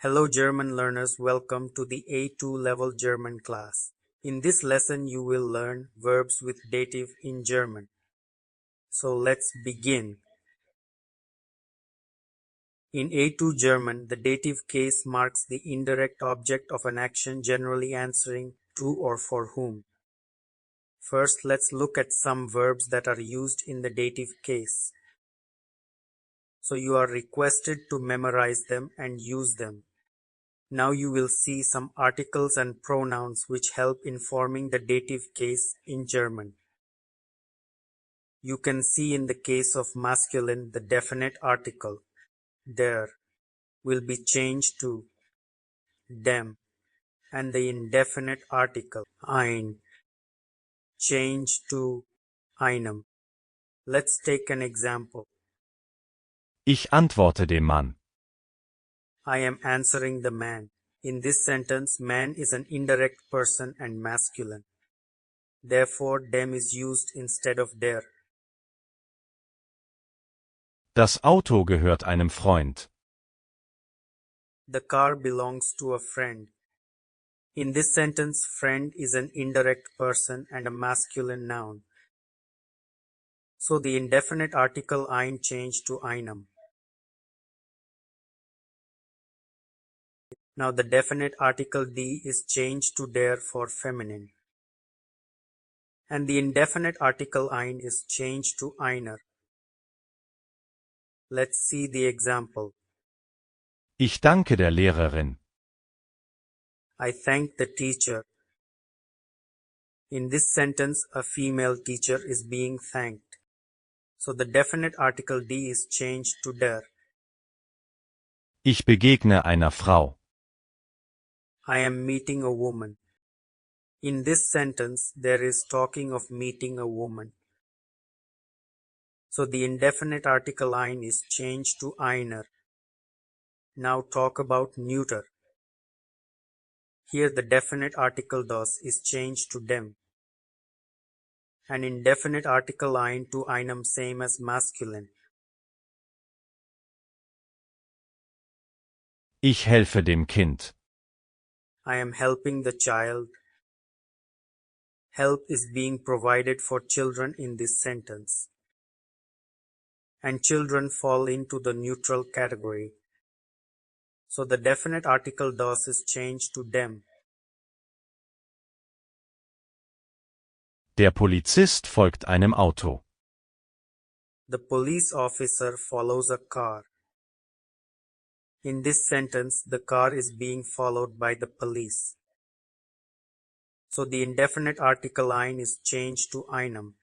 Hello German learners, welcome to the A2 level German class. In this lesson you will learn verbs with dative in German. So let's begin. In A2 German, the dative case marks the indirect object of an action generally answering to or for whom. First, let's look at some verbs that are used in the dative case. So you are requested to memorize them and use them. Now you will see some articles and pronouns which help in forming the dative case in German. You can see in the case of masculine the definite article, der, will be changed to dem, and the indefinite article, ein, changed to einem. Let's take an example. Ich antworte dem Mann. I am answering the man. In this sentence, man is an indirect person and masculine. Therefore, dem is used instead of der. Das Auto gehört einem Freund. The car belongs to a friend. In this sentence, friend is an indirect person and a masculine noun. So the indefinite article ein changed to einem. Now the definite article die is changed to der for feminine. And the indefinite article ein is changed to einer. Let's see the example. Ich danke der Lehrerin. I thank the teacher. In this sentence, a female teacher is being thanked. So the definite article die is changed to der. Ich begegne einer Frau. I am meeting a woman. In this sentence, there is talking of meeting a woman. So the indefinite article ein is changed to einer. Now talk about neuter. Here the definite article das is changed to dem. And indefinite article ein to einem same as masculine. Ich helfe dem Kind. I am helping the child. Help is being provided for children in this sentence. And children fall into the neutral category. So the definite article das is changed to dem. Der Polizist folgt einem Auto. The police officer follows a car. In this sentence, the car is being followed by the police. So the indefinite article ein is changed to einem.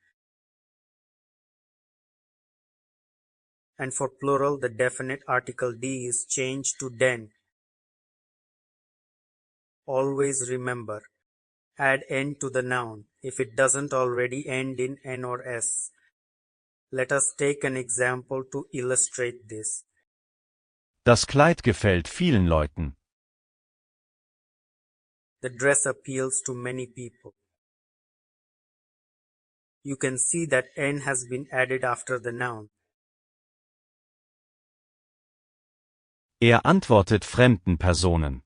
And for plural, the definite article die is changed to den. Always remember, add n to the noun if it doesn't already end in n or s. Let us take an example to illustrate this. Das Kleid gefällt vielen Leuten. The dress appeals to many people. You can see that n has been added after the noun. Er antwortet fremden Personen.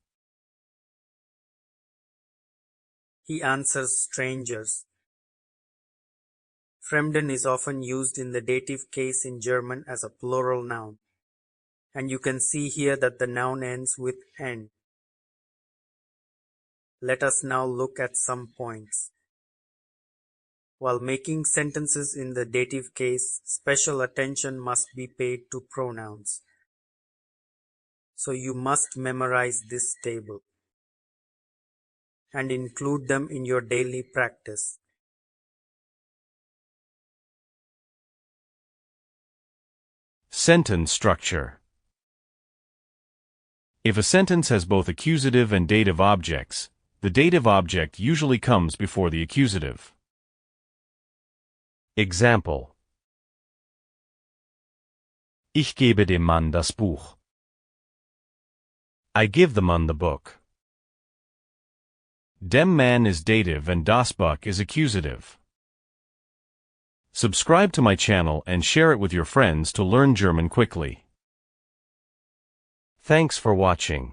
He answers strangers. Fremden is often used in the dative case in German as a plural noun. And you can see here that the noun ends with n. Let us now look at some points. While making sentences in the dative case, special attention must be paid to pronouns. So you must memorize this table and include them in your daily practice. Sentence structure. If a sentence has both accusative and dative objects, the dative object usually comes before the accusative. Example: Ich gebe dem Mann das Buch. I give the man the book. Dem man is dative and das Buch is accusative. Subscribe to my channel and share it with your friends to learn German quickly. Thanks for watching.